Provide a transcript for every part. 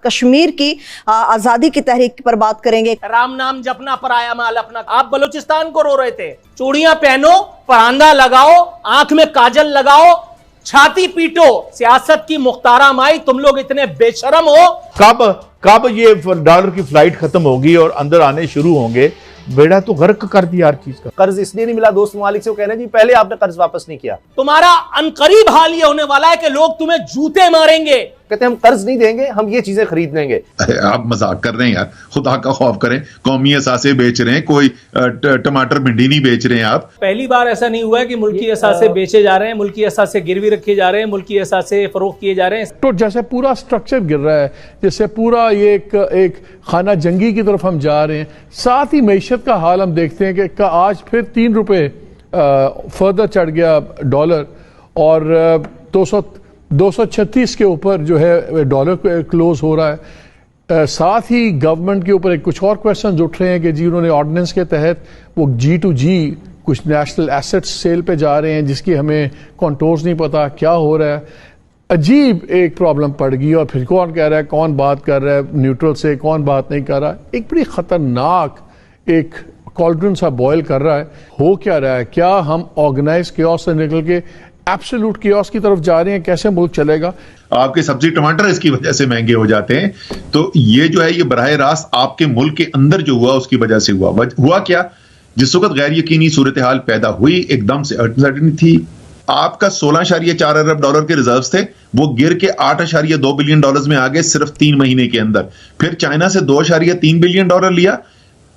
कश्मीर की आजादी की तहरीक पर बात करेंगे। राम नाम जपना पराया माल अपना। आप बलूचिस्तान को रो रहे थे, चूड़ियां पहनो, परांदा लगाओ, आंख में काजल लगाओ, छाती पीटो, सियासत की मुख्तारा माई, तुम लोग इतने बेशरम हो। कब ये डॉलर की फ्लाइट खत्म होगी और अंदर आने शुरू होंगे? बेड़ा तो गर्क कर दिया हर चीज का। कर्ज इसलिए नहीं मिला दोस्त ममालिक से, वो कह रहे हैं जी पहले आपने कर्ज वापस नहीं किया। तुम्हारा अनकरीब हाल ये होने वाला है कि लोग तुम्हें जूते मारेंगे। कहते हैं हम कर्ज नहीं देंगे, हम ये चीजें खरीद लेंगे। आप मजाक कर रहे हैं यार, खुदा का खौफ करें। कौमी असासे बेच रहे हैं, कोई टमाटर भिंडी नहीं बेच रहे हैं आप। पहली बार ऐसा नहीं हुआ है कि मुल्की असासे बेचे जा रहे हैं, मुल्की असासे गिरवी रखे जा रहे हैं, मुल्की असासे फरोख्त किए जा रहे हैं। तो जैसे पूरा स्ट्रक्चर गिर रहा है, जैसे पूरा ये एक खाना जंगी की तरफ हम जा रहे हैं। साथ ही मैशत का हाल हम देखते हैं कि आज फिर 3 रुपए फर्दर चढ़ गया डॉलर, और 236 के ऊपर जो है डॉलर क्लोज हो रहा है। साथ ही गवर्नमेंट के ऊपर कुछ और क्वेश्चन उठ रहे हैं कि जी उन्होंने ऑर्डिनेंस के तहत वो G2G कुछ नेशनल एसेट्स सेल पे जा रहे हैं, जिसकी हमें कंटोर्स नहीं पता क्या हो रहा है। अजीब एक प्रॉब्लम पड़ गई, और फिर कौन कह रहा है, कौन बात कर रहा है न्यूट्रल से, कौन बात नहीं कर रहा। एक बड़ी खतरनाक एक कॉल्ड्रन सा बॉयल कर रहा है। हो क्या रहा है? क्या हम ऑर्गेनाइज कियोस से निकल के एब्सोल्यूट कियोस की तरफ जा रहे हैं? कैसे मुल्क चलेगा? आपके सब्जी टमाटर इसकी वजह से महंगे हो जाते हैं। तो ये जो है, ये बराह रास्त आपके मुल्क के अंदर जो हुआ उसकी वजह से हुआ क्या? जिस वक्त गैर यकीनी सूरत हाल पैदा हुई, एकदम से अनसर्टेनिटी थी। आपका 16.4 अरब डॉलर के रिजर्व थे, वो गिर के 8.2 बिलियन डॉलर्स में आ गए सिर्फ 3 महीने के अंदर। फिर चाइना से 2.3 बिलियन डॉलर लिया।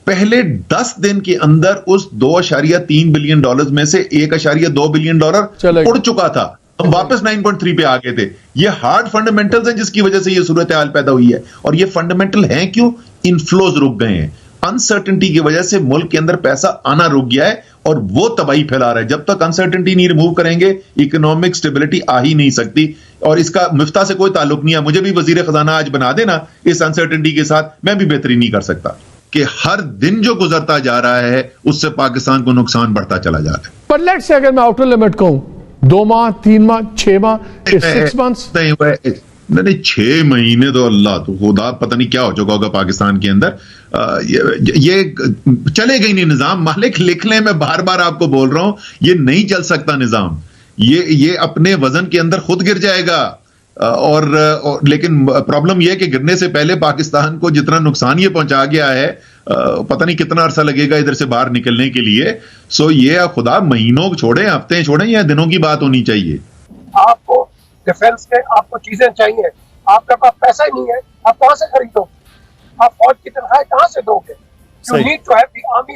पहले 10 दिन के अंदर उस 2.3 बिलियन डॉलर्स में से 1.2 बिलियन डॉलर उड़ चुका था। हम वापस 9.3 पे आ गए थे। ये हार्ड फंडामेंटल्स हैं जिसकी वजह से ये सूरत हाल पैदा हुई है। और ये फंडामेंटल हैं क्यों? इनफ्लोज रुक गए हैं। अनसर्टेनिटी की वजह से मुल्क के अंदर पैसा आना रुक गया है, और वो तबाही फैला रहा है। जब तक अनसर्टेनिटी नहीं रिमूव करेंगे, इकोनॉमिक स्टेबिलिटी आ ही नहीं सकती। और इसका मिफ्ता से कोई ताल्लुक नहीं है। मुझे भी वजीर खजाना आज बना देना, इस अनसर्टेनिटी के साथ मैं भी बेहतरी नहीं कर सकता। कि हर दिन जो गुजरता जा रहा है उससे पाकिस्तान को नुकसान बढ़ता चला जा रहा है। पर लेट्स से अगर मैं आउटर लिमिट कहूं 2 माह, 3 माह, 6 माह, 6 मंथ्स नहीं, 6 महीने तो अल्लाह तो खुदा पता नहीं क्या हो चुका होगा पाकिस्तान के अंदर। ये चलेगा ही नहीं निजाम। मालिक लिख लें, मैं बार बार आपको बोल रहा हूं, ये नहीं चल सकता निजाम। ये अपने वजन के अंदर खुद गिर जाएगा। और लेकिन प्रॉब्लम यह है कि गिरने से पहले पाकिस्तान को जितना नुकसान ये पहुंचा गया है, पता नहीं कितना अरसा लगेगा इधर से बाहर निकलने के लिए। सो ये खुदा महीनों छोड़े, हफ्ते छोड़े, या दिनों की बात होनी चाहिए। आपको डिफेंस के आपको चीजें चाहिए, आपके पास पैसा ही नहीं है, आप कहां से खरीदो? आप फौज की तनख्वाह कहां से दोगे? You need to have the army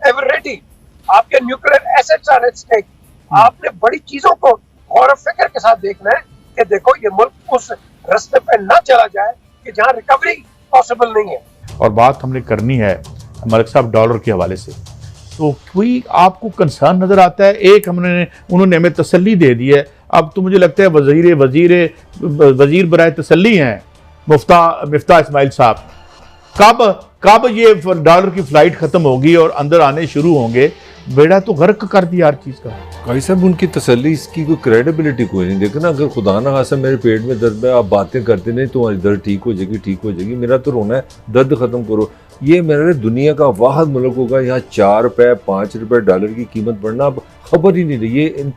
ever ready. आपके nuclear assets are at stake. आपने बड़ी चीजों को गौर फिक्र के साथ देखना है कि देखो ये मुल्क उस रास्ते पे ना चला जाए कि जहां रिकवरी पॉसिबल नहीं है। और बात हमने करनी है मलिक साहब डॉलर के हवाले से, तो कोई आपको कंसर्न नजर आता है? एक उन्होंने हमें तसल्ली दे दी है। अब तो मुझे लगता है वजीर बराए तसल्ली हैं मिफ्ता इस्माइल साहब। कब ये डॉलर की फ्लाइट खत्म होगी और अंदर आने शुरू होंगे? बेड़ा तो गर्क कर दिया हर चीज का। भाई साहब, उनकी तसल्ली, इसकी कोई क्रेडिबिलिटी कोई नहीं। देखो ना, अगर खुदा ना खासा मेरे पेट में दर्द है, आप बातें करते नहीं तुम्हारी दर्द ठीक हो जाएगी, मेरा तो रोना है, दर्द खत्म करो। ये मेरे दुनिया का वाहिद मुल्क होगा यहाँ 4 रुपए 5 रुपए डॉलर की कीमत बढ़ना अब खबर ही नहीं रही। ये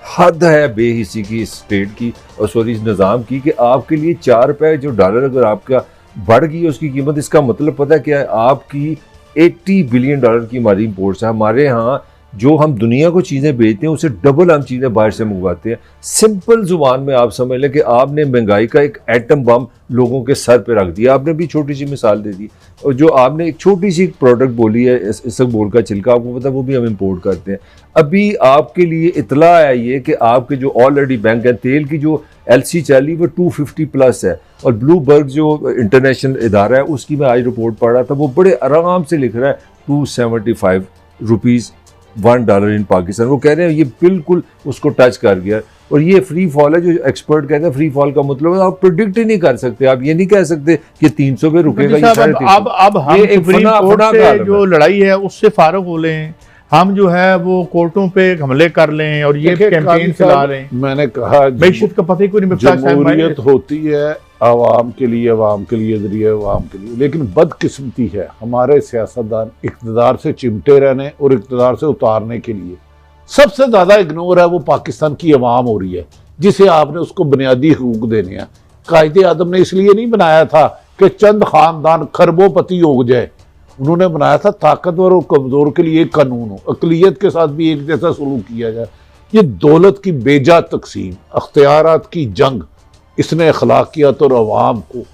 हद है बेहिसी की इस स्टेट की, और सॉरी इस निज़ाम की, कि आपके लिए 4 रुपए जो डॉलर अगर आपका बढ़ गई है उसकी कीमत, इसका मतलब पता क्या है? आपकी 80 बिलियन डॉलर की हमारी इम्पोर्ट्स है। हमारे यहाँ जो हम दुनिया को चीज़ें बेचते हैं उससे डबल हम चीज़ें बाहर से मंगवाते हैं। सिंपल जुबान में आप समझ लें कि आपने महंगाई का एक एटम बम लोगों के सर पे रख दिया। आपने भी छोटी सी मिसाल दे दी, और जो आपने एक छोटी सी प्रोडक्ट बोली है इसबगोल का छिलका, आपको पता है वो भी हम इंपोर्ट करते हैं। अभी आपके लिए इतला है ये कि आपके जो ऑलरेडी बैंक है, तेल की जो LC चली वो 250 प्लस है, और ब्लूबर्ग जो इंटरनेशनल इदारा है उसकी मैं आज रिपोर्ट पढ़ रहा था, वो बड़े आराम से लिख रहा है 275 रुपीज़ $1 इन पाकिस्तान। वो कह रहे हैं ये बिल्कुल उसको टच कर गया। और ये फ्री फॉल है, जो एक्सपर्ट कहते हैं फ्री फॉल का मतलब है आप प्रिडिक्ट ही नहीं कर सकते। आप ये नहीं कह सकते कि 300 पे रुकेगा। अब हम सुप्रीम कोर्ट से जो लड़ाई है उससे फारूक हो लें, हम जो है वो कोर्टों पे हमले कर लें और ये कैंपेन चला रहे हैं। मैंने कहा मैशत का पता ही कोई नहीं। जमहूरियत होती है आवाम के लिए जरिए आवाम के लिए। लेकिन बदकिस्मती है हमारे सियासतदान इक़्तिदार से चिमटे रहने और इक़्तिदार से उतारने के लिए सबसे ज़्यादा इग्नोर है वो पाकिस्तान की आवाम हो रही है, जिसे आपने उसको बुनियादी हकूक देने हैं। कायदे आदम ने इसलिए नहीं बनाया था कि चंद खानदान खरबोपति हो जाए, उन्होंने बनाया था ताकतवर और कमज़ोर के लिए एक कानून हो, अक़लियत के साथ भी एक जैसा सलूक किया जाए। ये दौलत की बेजा तकसीम, अख्तियारात की जंग, इसने अखलाकियत और अवाम को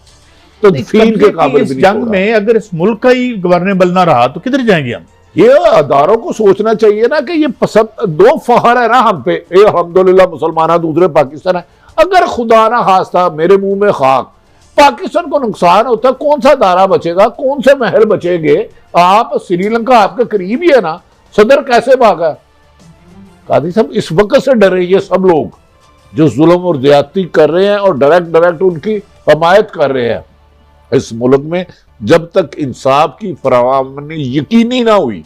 तदफीन के काबिल भी नहीं जंग छोड़ा। में अगर इस मुल्क का ही गवर्नेबल ना रहा तो किधर जाएंगे हम? ये अदारों को सोचना चाहिए ना कि ये पसंद दो फखर है ना हम पे, अल्हम्दुलिल्लाह मुसलमान है, दूसरे पाकिस्तान है। अगर खुदा ना खास्ता मेरे मुंह में खाक पाकिस्तान को नुकसान होता है, कौन सा दारा बचेगा, कौन से महल बचेंगे? आप श्रीलंका आपके करीब ही है ना, सदर कैसे भागा? कादी साहब इस वक्त से डरे ये सब लोग जो जुल्म और ज्यादती कर रहे हैं और डायरेक्ट उनकी हमायत कर रहे हैं इस मुल्क में। जब तक इंसाफ की फराहमी यकीनी ना हुई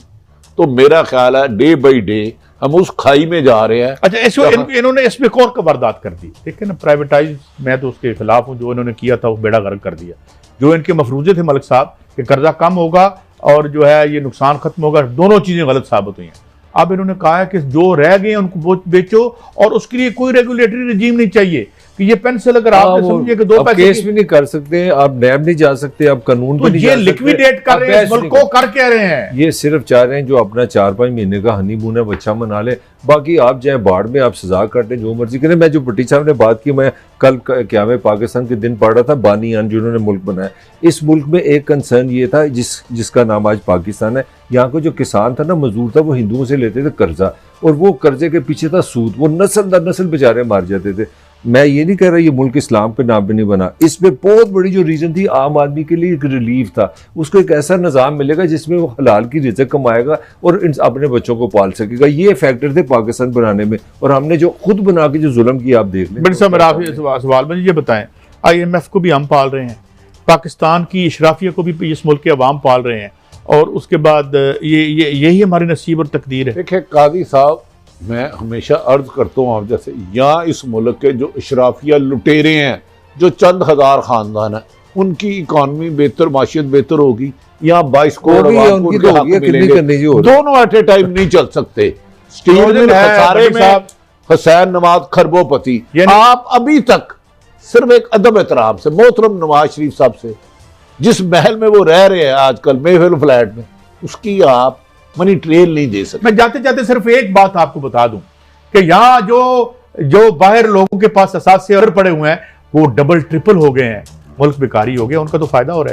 तो मेरा ख्याल है डे बाई डे हम उस खाई में जा रहे हैं। अच्छा, इन्होंने इसमें एक और वारदात कर दी, ठीक है ना, प्राइवेटाइज, मैं तो उसके खिलाफ हूँ, जो इन्होंने किया था वो बेड़ा गर्क कर दिया। जो इनके मफरूजे थे मलिक साहब कि कर्जा कम होगा और जो है ये नुकसान खत्म होगा, दोनों चीजें गलत साबित हुई हैं। अब इन्होंने कहा है कि जो रह गए उनको बेचो और उसके लिए कोई रेगुलेटरी रिजीम नहीं चाहिए कि ये पेंसिल अगर आपने समझिए कि 2 पैसे केस भी नहीं कर सकते, आप नैब नहीं जा सकते, आप कानून तो पे नहीं ये जा सकते। लिक्विडेट कर रहे हैं इस मुल्क को, कर क्या रहे हैं? ये सिर्फ चाह रहे हैं जो अपना 4-5 महीने का हनीमून है बच्चा मना ले, बाकी आप जाए बाढ़ में, आप सजा काटें, जो मर्जी करें। मैं जो भट्टी साहब ने बात की, मैं कल क़याम पाकिस्तान के दिन पढ़ रहा था, बानियान जिन्होंने मुल्क बनाया, इस मुल्क में एक कंसर्न ये था जिसका नाम आज पाकिस्तान है। यहाँ को जो किसान था ना, मजदूर था, वो हिंदुओं से लेते थे कर्जा, और वो कर्जे के पीछे था सूद, वो नस्ल दर नस्ल बेचारे मार जाते थे। मैं ये नहीं कह रहा ये मुल्क इस्लाम के नाम पे नहीं बना, इसमें बहुत बड़ी जो रीजन थी आम आदमी के लिए एक रिलीफ था, उसको एक ऐसा निज़ाम मिलेगा जिसमें वो हलाल की रिज़्क कमाएगा और अपने बच्चों को पाल सकेगा। ये फैक्टर थे पाकिस्तान बनाने में, और हमने जो खुद बना के जो जुल्म किया आप देख लें। सवाल में ये बताएं, IMF को भी हम पाल रहे हैं, पाकिस्तान की इशराफिया को भी इस मुल्क के अवाम पाल रहे हैं, और उसके बाद यही हमारी नसीब और तकदीर है। देखिए कादी साहब, मैं हमेशा अर्ज करता हूँ आप जैसे, यहाँ इस मुल्क के जो इशराफिया लुटेरे हैं, जो चंद हजार खानदान है, उनकी इकॉनमी बेहतर, माशियत बेहतर होगी। यहाँ 22 करोड़ आवाम को उनके हक मिलेंगे। दोनों एट ए टाइम नहीं चल सकते। स्टील मिल खसारे में हुसैन नवाज खरबोपति, आप अभी तक सिर्फ एक अदब एहतराम से मोहतरम नवाज शरीफ साहब से, जिस महल में वो रह रहे हैं आजकल मेहफिल फ्लैट में, उसकी आप मनी ट्रेल नहीं दे सकते। मैं जाते जाते सिर्फ एक बात आपको बता दूं कि यहाँ जो बाहर लोगों के पास असासे पड़े हुए हैं वो डबल ट्रिपल हो गए हैं, मुल्क बेकारी हो गया, उनका तो फायदा हो रहा है।